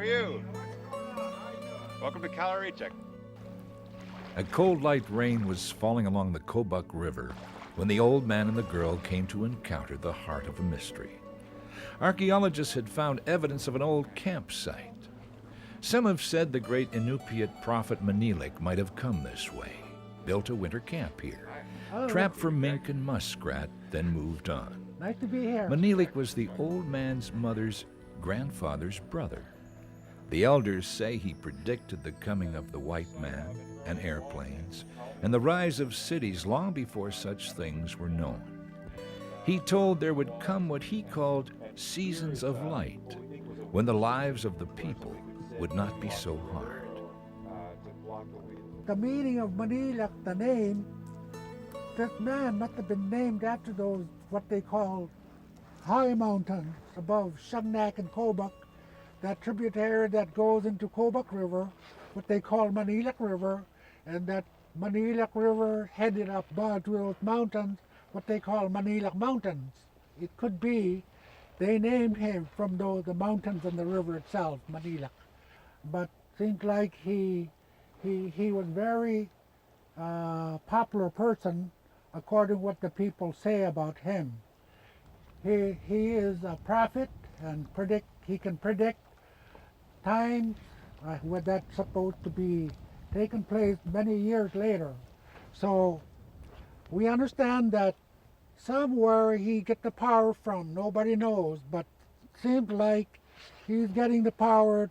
are you? Welcome to Calorichek. A cold, light rain was falling along the Kobuk River when the old man and the girl came to encounter the heart of a mystery. Archaeologists had found evidence of an old campsite. Some have said the great Inupiat prophet Maniilaq might have come this way, built a winter camp here, trapped for mink and muskrat, then moved on. Nice to be here. Maniilaq was the old man's mother's grandfather's brother. The elders say he predicted the coming of the white man and airplanes and the rise of cities long before such things were known. He told there would come what he called seasons of light, when the lives of the people would not be so hard. The meaning of Maniilaq, the name, this man must have been named after those, what they call high mountains above Shungnak and Kobuk, that tributary that goes into Kobuk River, what they call Maniilaq River, and that Maniilaq River headed up to those mountains, what they call Maniilaq Mountains. It could be they named him from the mountains and the river itself, Maniilaq. But seems like he was very popular person, according to what the people say about him. He is a prophet and he can predict times where that's supposed to be taking place many years later. So we understand that somewhere he get the power from, nobody knows, but seems like he's getting the power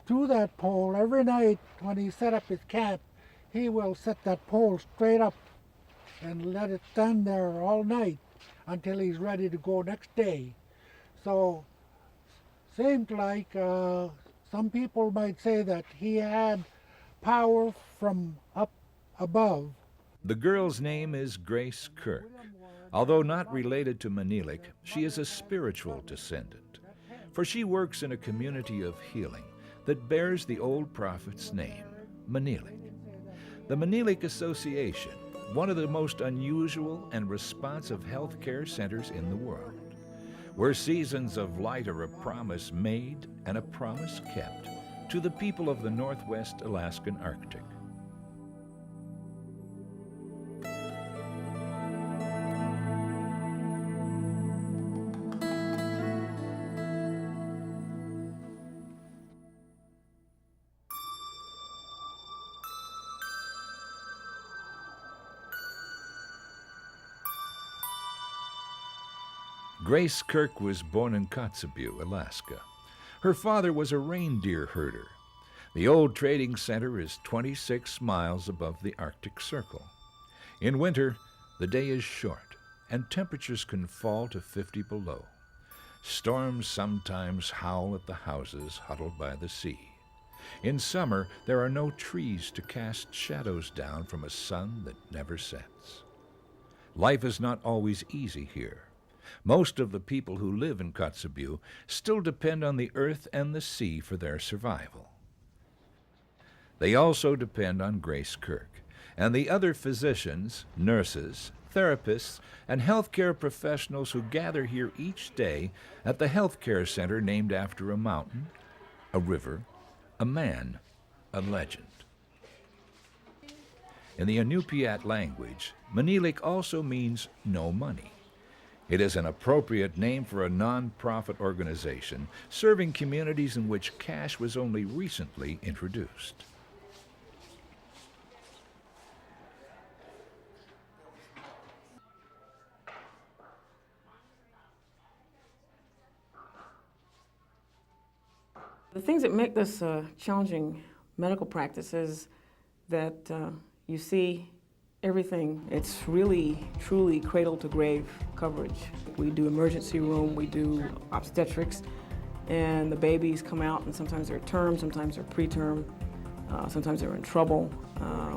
to that pole. Every night when he set up his camp, he will set that pole straight up and let it stand there all night until he's ready to go next day. So seems like some people might say that he had power from up above. The girl's name is Grace Kirk. Although not related to Maniilaq, she is a spiritual descendant, for she works in a community of healing that bears the old prophet's name, Maniilaq. The Maniilaq Association, one of the most unusual and responsive healthcare centers in the world, where seasons of light are a promise made and a promise kept to the people of the Northwest Alaskan Arctic. Grace Kirk was born in Kotzebue, Alaska. Her father was a reindeer herder. The old trading center is 26 miles above the Arctic Circle. In winter, the day is short, and temperatures can fall to 50 below. Storms sometimes howl at the houses huddled by the sea. In summer, there are no trees to cast shadows down from a sun that never sets. Life is not always easy here. Most of the people who live in Kotzebue still depend on the earth and the sea for their survival. They also depend on Grace Kirk and the other physicians, nurses, therapists, and healthcare professionals who gather here each day at the healthcare center named after a mountain, a river, a man, a legend. In the Inupiat language, Maniilaq also means no money. It is an appropriate name for a non-profit organization serving communities in which cash was only recently introduced. The things that make this challenging medical practice is that you see everything. It's really, truly cradle-to-grave coverage. We do emergency room, we do obstetrics, and the babies come out, and sometimes they're term, sometimes they're preterm, sometimes they're in trouble.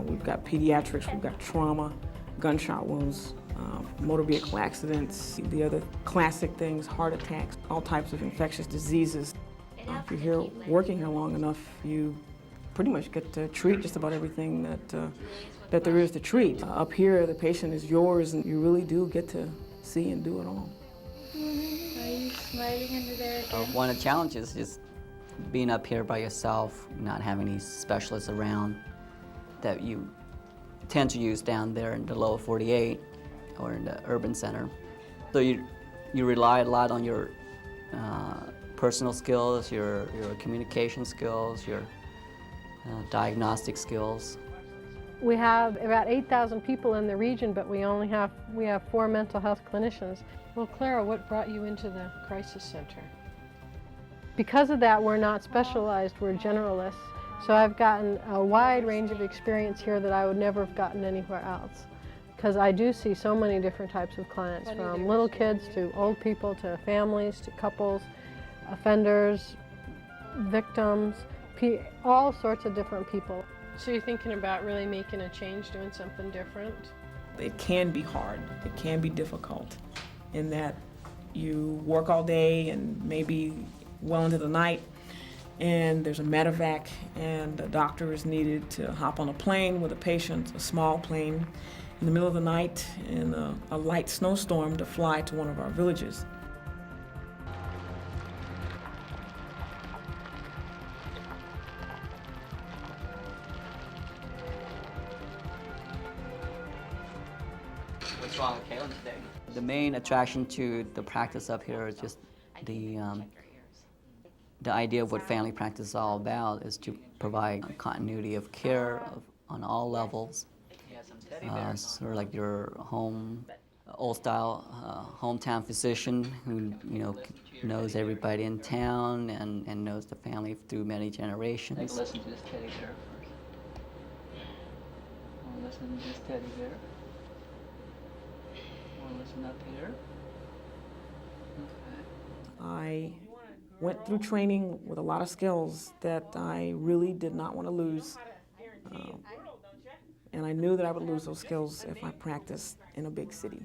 We've got pediatrics, we've got trauma, gunshot wounds, motor vehicle accidents, the other classic things, heart attacks, all types of infectious diseases. If you're here, working here long enough, you pretty much get to treat just about everything that there is to treat. Up here, the patient is yours, and you really do get to see and do it all. Are you smiling under there again? One of the challenges is being up here by yourself, not having any specialists around that you tend to use down there in the lower 48 or in the urban center. So you rely a lot on your personal skills, your communication skills, your diagnostic skills. We have about 8,000 people in the region, but we have 4 mental health clinicians. Well, Clara, what brought you into the crisis center? Because of that, we're not specialized, we're generalists. So I've gotten a wide range of experience here that I would never have gotten anywhere else. Because I do see so many different types of clients, from little kids to old people to families to couples, offenders, victims, all sorts of different people. So you're thinking about really making a change, doing something different? It can be hard, it can be difficult in that you work all day and maybe well into the night, and there's a medevac and a doctor is needed to hop on a plane with a patient, a small plane, in the middle of the night in a light snowstorm to fly to one of our villages. What's wrong with Kaylin today? The main attraction to the practice up here is just the idea of what family practice is all about is to provide continuity of care on all levels. Sort of like your old-style hometown physician who knows everybody in town and knows the family through many generations. Listen to this teddy bear first. Listen to this teddy bear. Listen up here. Okay. I went through training with a lot of skills that I really did not want to lose. And I knew that I would lose those skills if I practiced in a big city.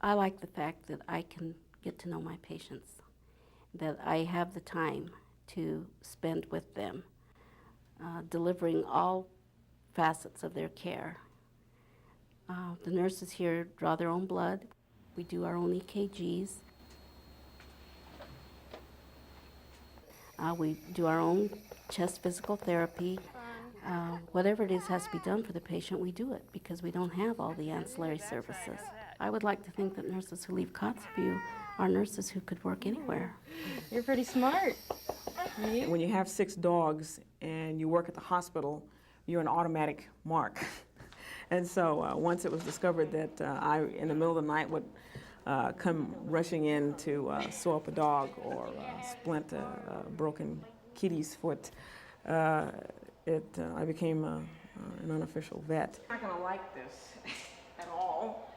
I like the fact that I can get to know my patients, that I have the time to spend with them, delivering all facets of their care. The nurses here draw their own blood. We do our own EKGs. We do our own chest physical therapy. Whatever it is has to be done for the patient, we do it because we don't have all the ancillary services. I would like to think that nurses who leave Kotzebue are nurses who could work anywhere. You're pretty smart. When you have 6 dogs and you work at the hospital, you're an automatic mark. And so once it was discovered that I, in the middle of the night, would come rushing in to sew up a dog or splint a broken kitty's foot, I became an unofficial vet. I'm not gonna like this at all.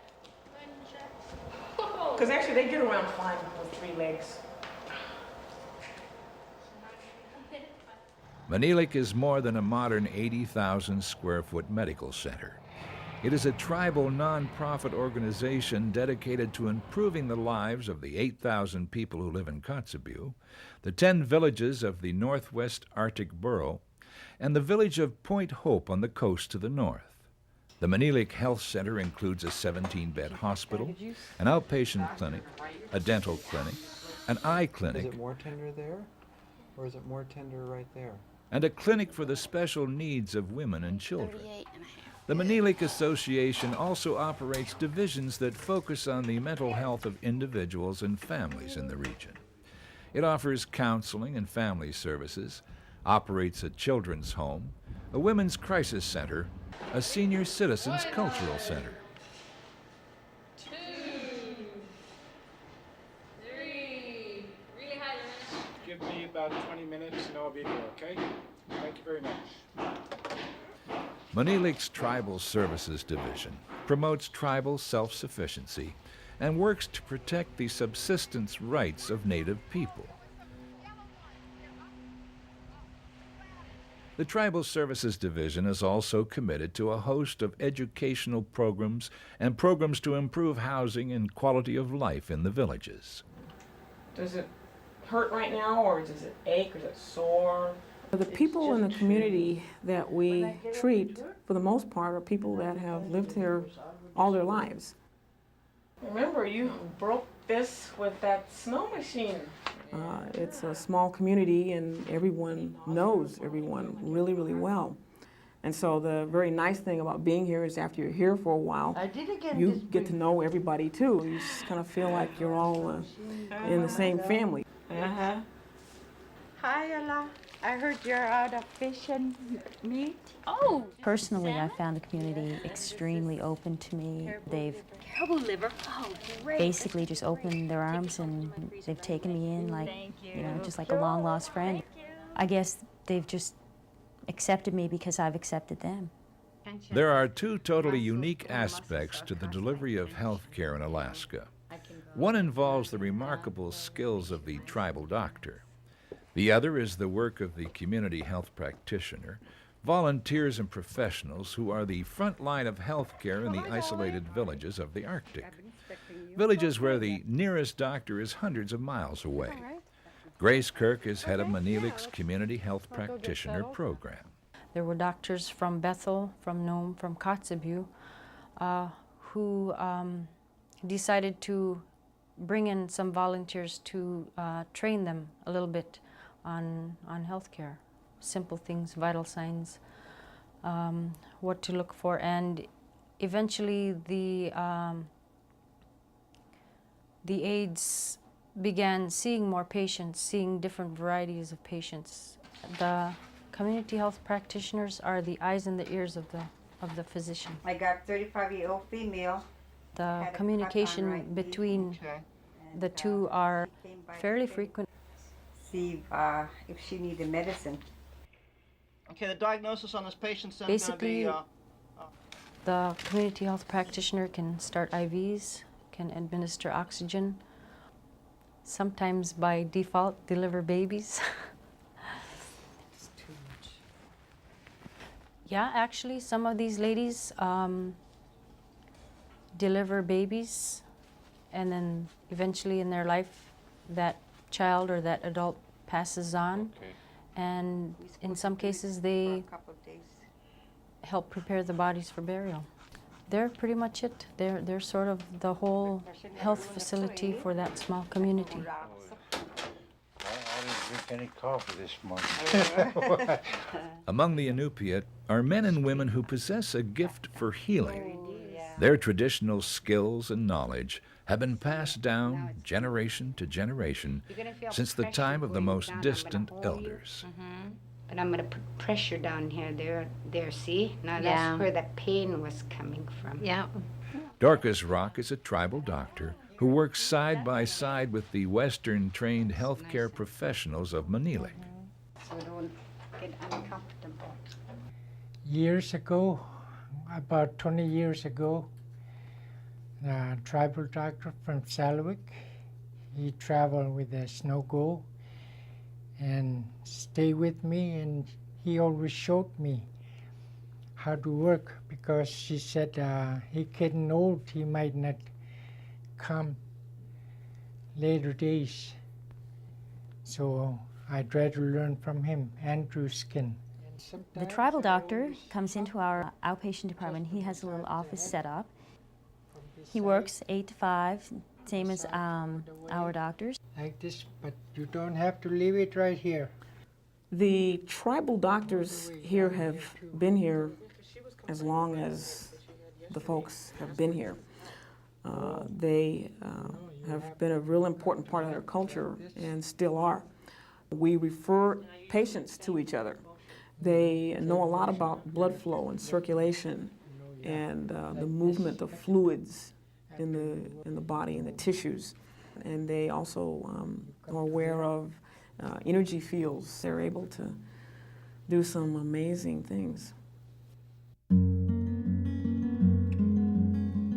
Because actually they get around fine with 3 legs. Maniilaq is more than a modern 80,000 square foot medical center. It is a tribal non-profit organization dedicated to improving the lives of the 8,000 people who live in Kotzebue, the 10 villages of the Northwest Arctic Borough, and the village of Point Hope on the coast to the north. The Maniilaq Health Center includes a 17-bed hospital, an outpatient clinic, a dental clinic, an eye clinic. Is it more tender there, or is it more tender right there? And a clinic for the special needs of women and children. The Maniilaq Association also operates divisions that focus on the mental health of individuals and families in the region. It offers counseling and family services, operates a children's home, a women's crisis center, a senior citizens cultural center. 2, 3, really high. Give me about 20 minutes and I'll be there, okay? Thank you very much. Maniilaq's Tribal Services Division promotes tribal self-sufficiency and works to protect the subsistence rights of Native people. The Tribal Services Division is also committed to a host of educational programs and programs to improve housing and quality of life in the villages. Does it hurt right now, or does it ache, or is it sore? The people in the community that we treat, for the most part, are people that have lived here all their lives. Remember, you broke this with that snow machine. It's a small community and everyone knows everyone really, really well. And so the very nice thing about being here is after you're here for a while, you get to know everybody too. You just kind of feel like you're all in the same family. Hi, Ella. I heard you're out of fish and meat. Oh! Personally, I found the community extremely open to me. They've Caribou liver. Oh, great. basically just opened their arms and they've taken me in like, you know, just like a long-lost friend. I guess they've just accepted me because I've accepted them. There are two totally unique aspects to the delivery of health care in Alaska. One involves the remarkable skills of the tribal doctor. The other is the work of the community health practitioner, volunteers and professionals who are the front line of health care in the isolated villages of the Arctic. Villages where the nearest doctor is hundreds of miles away. Grace Kirk is head of Maniilaq's Community Health Practitioner Program. There were doctors from Bethel, from Nome, from Kotzebue, who decided to bring in some volunteers to train them a little bit on healthcare, simple things, vital signs, what to look for, and eventually the aides began seeing more patients, seeing different varieties of patients. The community health practitioners are the eyes and the ears of the physician. I got 35-year-old female. The communication between the two are fairly frequent. See if she needed medicine. Okay, the diagnosis on this patient's then Basically, going to the community health practitioner can start IVs, can administer oxygen, sometimes by default deliver babies. It's too much. Yeah, actually, some of these ladies deliver babies, and then eventually in their life, that child or that adult passes on. Okay. And in some cases, they help prepare the bodies for burial. They're pretty much it. They're sort of the whole health facility for that small community. I didn't drink any coffee this morning. Among the Inupiat are men and women who possess a gift for healing. Their traditional skills and knowledge have been passed down generation to generation since the time of the most distant elders. But I'm going to put pressure down here. There, see? Now that's where the pain was coming from. Yeah. Dorcas Rock is a tribal doctor who works side by side with the Western-trained healthcare professionals of Maniilaq. So don't get uncomfortable. Years ago, about 20 years ago, the tribal doctor from Salwick, he traveled with a snow go and stayed with me, and he always showed me how to work, because she said he getting old, he might not come later days. So I tried to learn from him, Andrew Skin. The tribal doctor comes into our outpatient department. He has a little office set up. He works 8 to 5, same as our doctors. Like this, but you don't have to leave it right here. The tribal doctors here have been here as long as the folks have been here. They have been a real important part of their culture and still are. We refer patients to each other. They know a lot about blood flow and circulation and the movement of fluids in the body and the tissues. And they also are aware of energy fields. They're able to do some amazing things.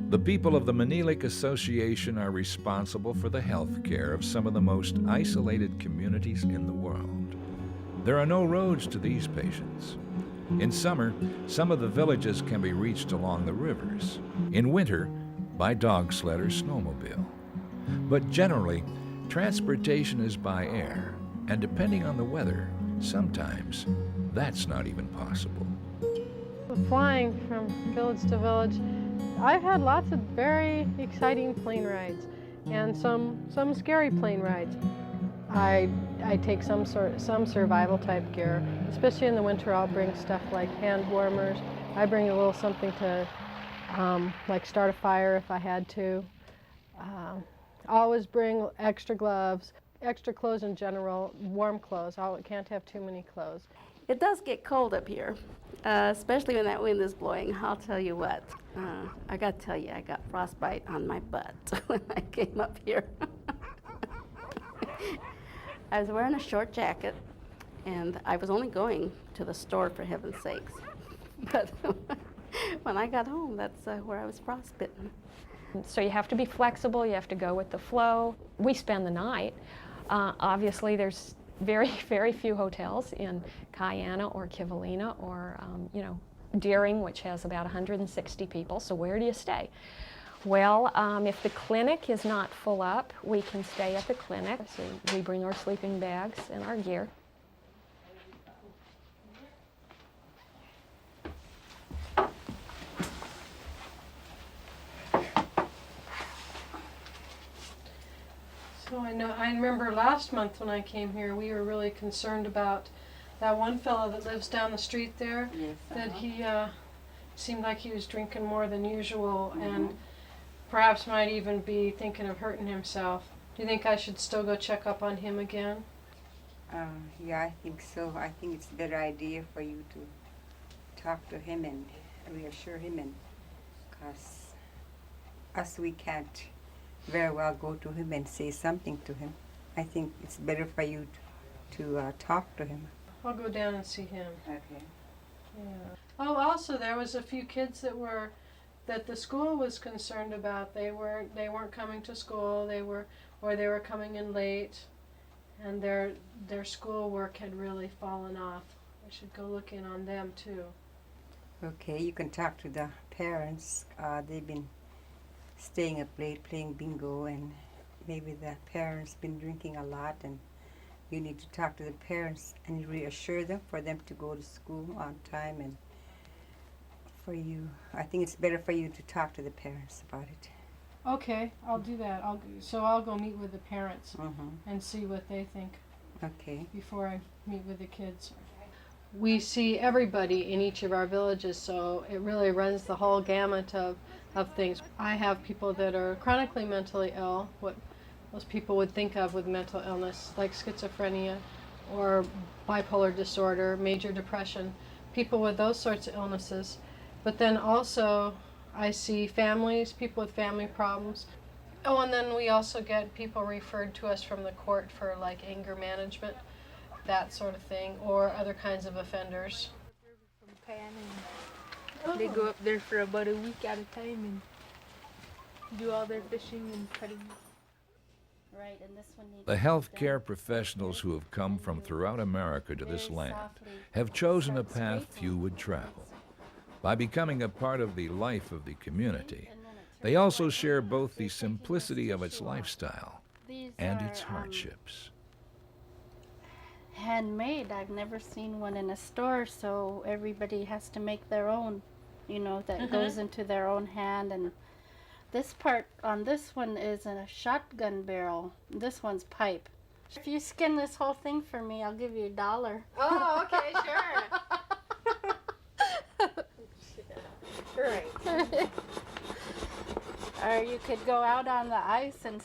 The people of the Maniilaq Association are responsible for the health care of some of the most isolated communities in the world. There are no roads to these patients. In summer, some of the villages can be reached along the rivers. In winter, by dog sled or snowmobile. But generally, transportation is by air, and depending on the weather, sometimes that's not even possible. Flying from village to village, I've had lots of very exciting plane rides and some scary plane rides. I take some survival type gear, especially in the winter. I'll bring stuff like hand warmers. I bring a little something to like start a fire if I had to. Always bring extra gloves, extra clothes in general, warm clothes. I can't have too many clothes. It does get cold up here, especially when that wind is blowing. I'll tell you what, I got to tell you, I got frostbite on my butt when I came up here. I was wearing a short jacket, and I was only going to the store, for heaven's sakes. But when I got home, that's where I was frostbitten. So you have to be flexible, you have to go with the flow. We spend the night. Obviously, there's very, very few hotels in Kayana or Kivalina or, Deering, which has about 160 people, so where do you stay? Well, if the clinic is not full up, we can stay at the clinic. So we bring our sleeping bags and our gear. So I remember last month when I came here, we were really concerned about that one fellow that lives down the street there. Yes, that he seemed like he was drinking more than usual and perhaps might even be thinking of hurting himself. Do you think I should still go check up on him again? Yeah, I think so. I think it's a better idea for you to talk to him and reassure him, and because us, we can't very well go to him and say something to him. I think it's better for you to talk to him. I'll go down and see him. Okay. Yeah. Oh, also there was a few kids that the school was concerned about. They weren't coming to school. They were coming in late, and their school work had really fallen off. I should go look in on them too. Okay, you can talk to the parents. They've been staying up late playing bingo, and maybe the parents been drinking a lot, and you need to talk to the parents and reassure them for them to go to school on time. And for you, I think it's better for you to talk to the parents about it. Okay, I'll do that. I'll go meet with the parents and see what they think. Okay. Before I meet with the kids. We see everybody in each of our villages, so it really runs the whole gamut of things. I have people that are chronically mentally ill, what most people would think of with mental illness, like schizophrenia or bipolar disorder, major depression, people with those sorts of illnesses. But then also I see families, people with family problems. Oh, and then we also get people referred to us from the court for like anger management, that sort of thing, or other kinds of offenders. They go up there for about a week at a time and do all their fishing and cutting. Right, and this one needs The healthcare professionals who have come from throughout America to this land have chosen a path few would travel. By becoming a part of the life of the community, they also share both the simplicity of its lifestyle and its hardships. Handmade. I've never seen one in a store, so everybody has to make their own, that goes into their own hand. And this part on this one is a shotgun barrel. This one's pipe. If you skin this whole thing for me, I'll give you $1. Oh, okay, sure. Great. Or you could go out on the ice and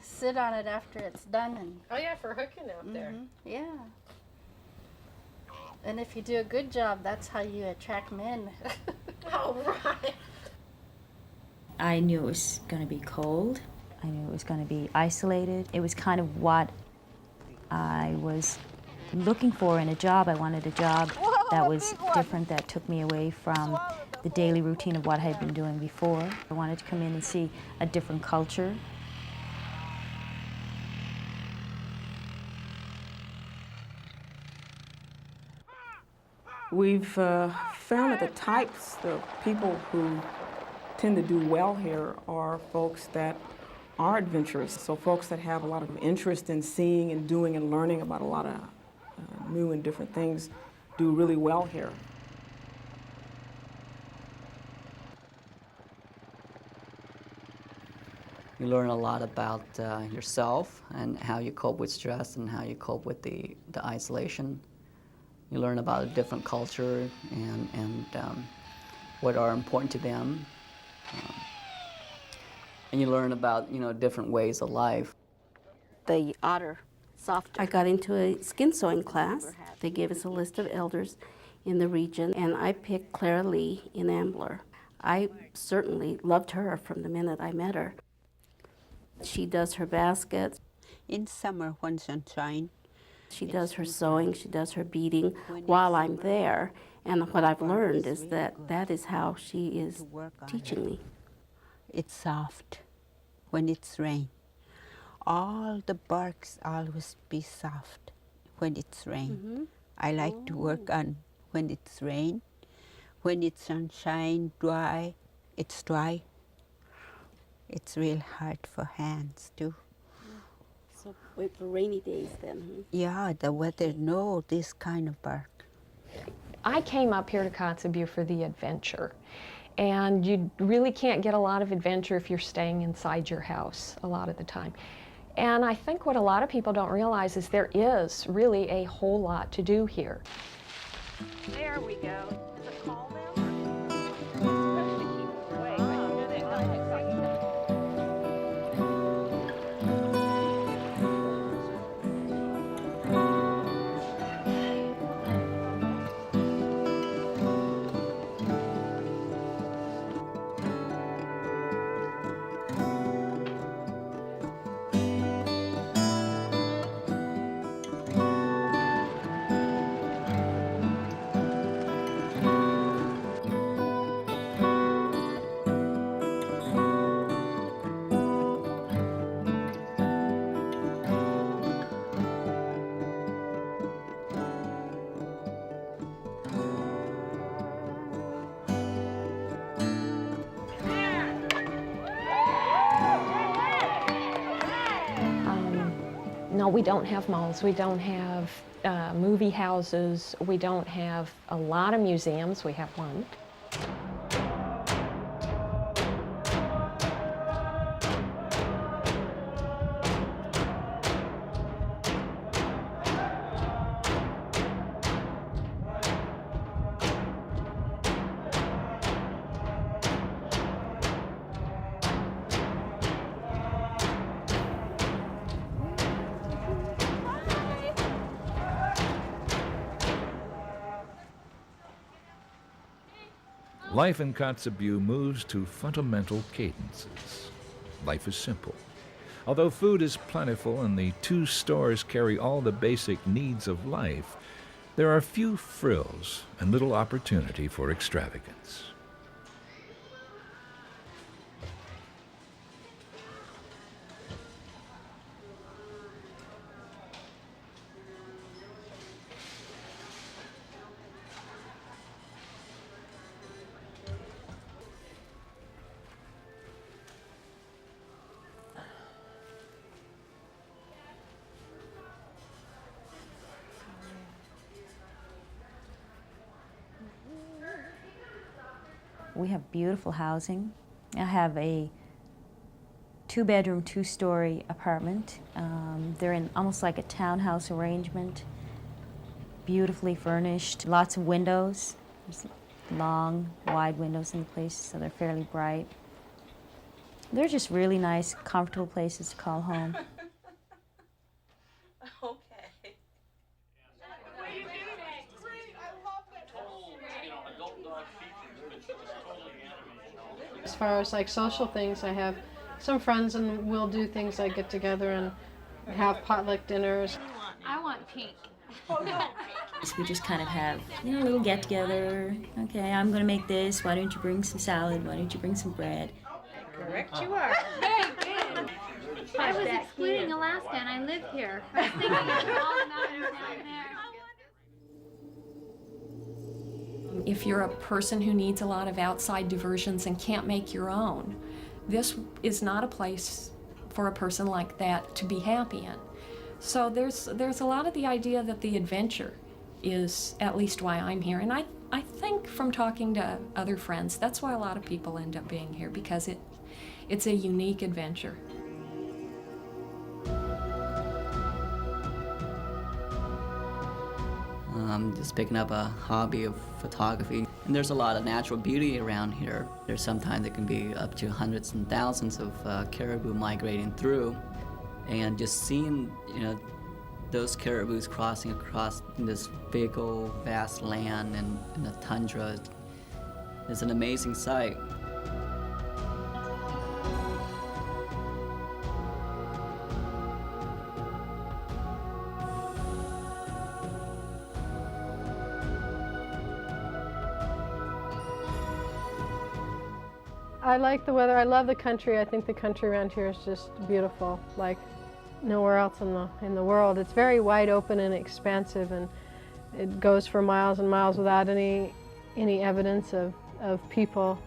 sit on it after it's done. And oh yeah, for hooking out there. Yeah. And if you do a good job, that's how you attract men. Oh, right. I knew it was going to be cold. I knew it was going to be isolated. It was kind of what I was looking for in a job. I wanted a job that was different, that took me away from the daily routine of what I had been doing before. I wanted to come in and see a different culture. We've found that the types of people who tend to do well here are folks that are adventurous. So folks that have a lot of interest in seeing and doing and learning about a lot of new and different things do really well here. You learn a lot about yourself and how you cope with stress and how you cope with the isolation. You learn about a different culture and what are important to them. And you learn about, different ways of life. The otter softer. I got into a skin sewing class. They gave us a list of elders in the region, and I picked Clara Lee in Ambler. I certainly loved her from the minute I met her. She does her baskets. In summer, when sunshine. She does her sewing, she does her beading while I'm there. And what I've learned is that that is how she is teaching me. It's soft when it's rain. All the barks always be soft when it's rain. I like to work on when it's rain. When it's sunshine, dry, it's dry. It's real hard for hands too. So wait for rainy days then. Yeah, the weather, no, this kind of bark. I came up here to Kotzebue for the adventure. And you really can't get a lot of adventure if you're staying inside your house a lot of the time. And I think what a lot of people don't realize is there is really a whole lot to do here. There we go. Is it call them? No, we don't have malls, we don't have movie houses, we don't have a lot of museums, we have one. Life in Kotzebue moves to fundamental cadences. Life is simple. Although food is plentiful and the 2 stores carry all the basic needs of life, there are few frills and little opportunity for extravagance. We have beautiful housing. I have a 2-bedroom, 2-story apartment. They're in almost like a townhouse arrangement, beautifully furnished, lots of windows. There's long, wide windows in the place, so they're fairly bright. They're just really nice, comfortable places to call home. As far as like social things, I have some friends and we'll do things like get together and have potluck dinners. I want pink. We just kind of have, a little get together. Okay, I'm gonna make this. Why don't you bring some salad? Why don't you bring some bread? Correct you are. Hey, good. I was excluding Alaska and I live here. I was thinking of all the mountains down there. If you're a person who needs a lot of outside diversions and can't make your own, this is not a place for a person like that to be happy in. So there's a lot of the idea that the adventure is at least why I'm here. And I think from talking to other friends, that's why a lot of people end up being here, because It's a unique adventure. Just picking up a hobby of photography. And there's a lot of natural beauty around here. There's sometimes it can be up to hundreds and thousands of caribou migrating through. And just seeing, those caribous crossing across this big old vast land and in the tundra is an amazing sight. I like the weather. I love the country. I think the country around here is just beautiful, like nowhere else in the world. It's very wide open and expansive, and it goes for miles and miles without any evidence of people.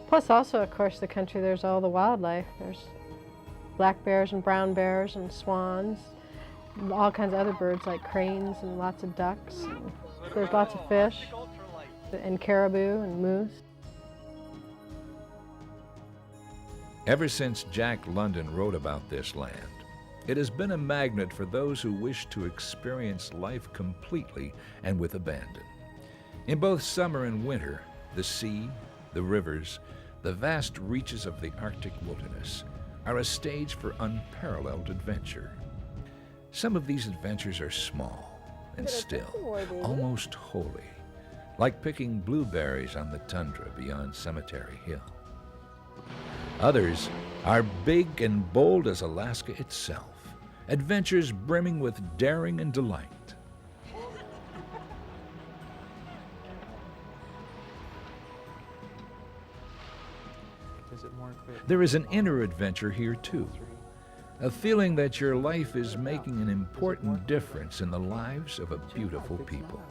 Plus also, of course, the country, there's all the wildlife. There's black bears and brown bears and swans, and all kinds of other birds like cranes and lots of ducks. And there's lots of fish and caribou and moose. Ever since Jack London wrote about this land, it has been a magnet for those who wish to experience life completely and with abandon. In both summer and winter, the sea, the rivers, the vast reaches of the Arctic wilderness are a stage for unparalleled adventure. Some of these adventures are small and still, almost holy, like picking blueberries on the tundra beyond Cemetery Hill. Others are big and bold as Alaska itself, adventures brimming with daring and delight. Is it more clear? There is an inner adventure here too, a feeling that your life is making an important difference in the lives of a beautiful people,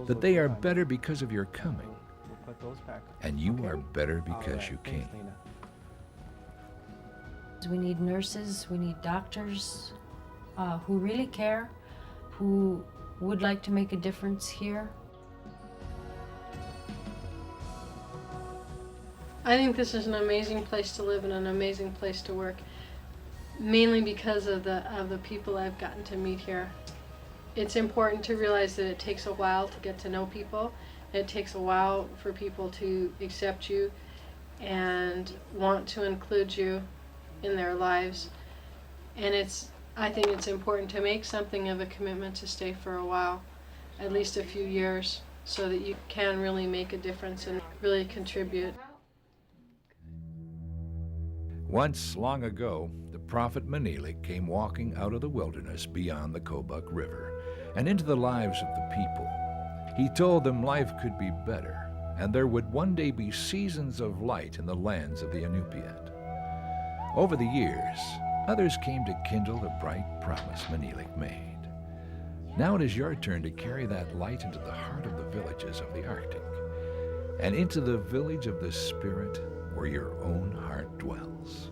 that they are better because of your coming, and you are better because you came. We need nurses, we need doctors who really care, who would like to make a difference here. I think this is an amazing place to live and an amazing place to work, mainly because of the people I've gotten to meet here. It's important to realize that it takes a while to get to know people. It takes a while for people to accept you and want to include you in their lives. And I think it's important to make something of a commitment to stay for a while, at least a few years, so that you can really make a difference and really contribute. Once, long ago, the prophet Maniilaq came walking out of the wilderness beyond the Kobuk River and into the lives of the people. He told them life could be better, and there would one day be seasons of light in the lands of the Inupiat. Over the years, others came to kindle the bright promise Maniilaq made. Now it is your turn to carry that light into the heart of the villages of the Arctic, and into the village of the Spirit where your own heart dwells.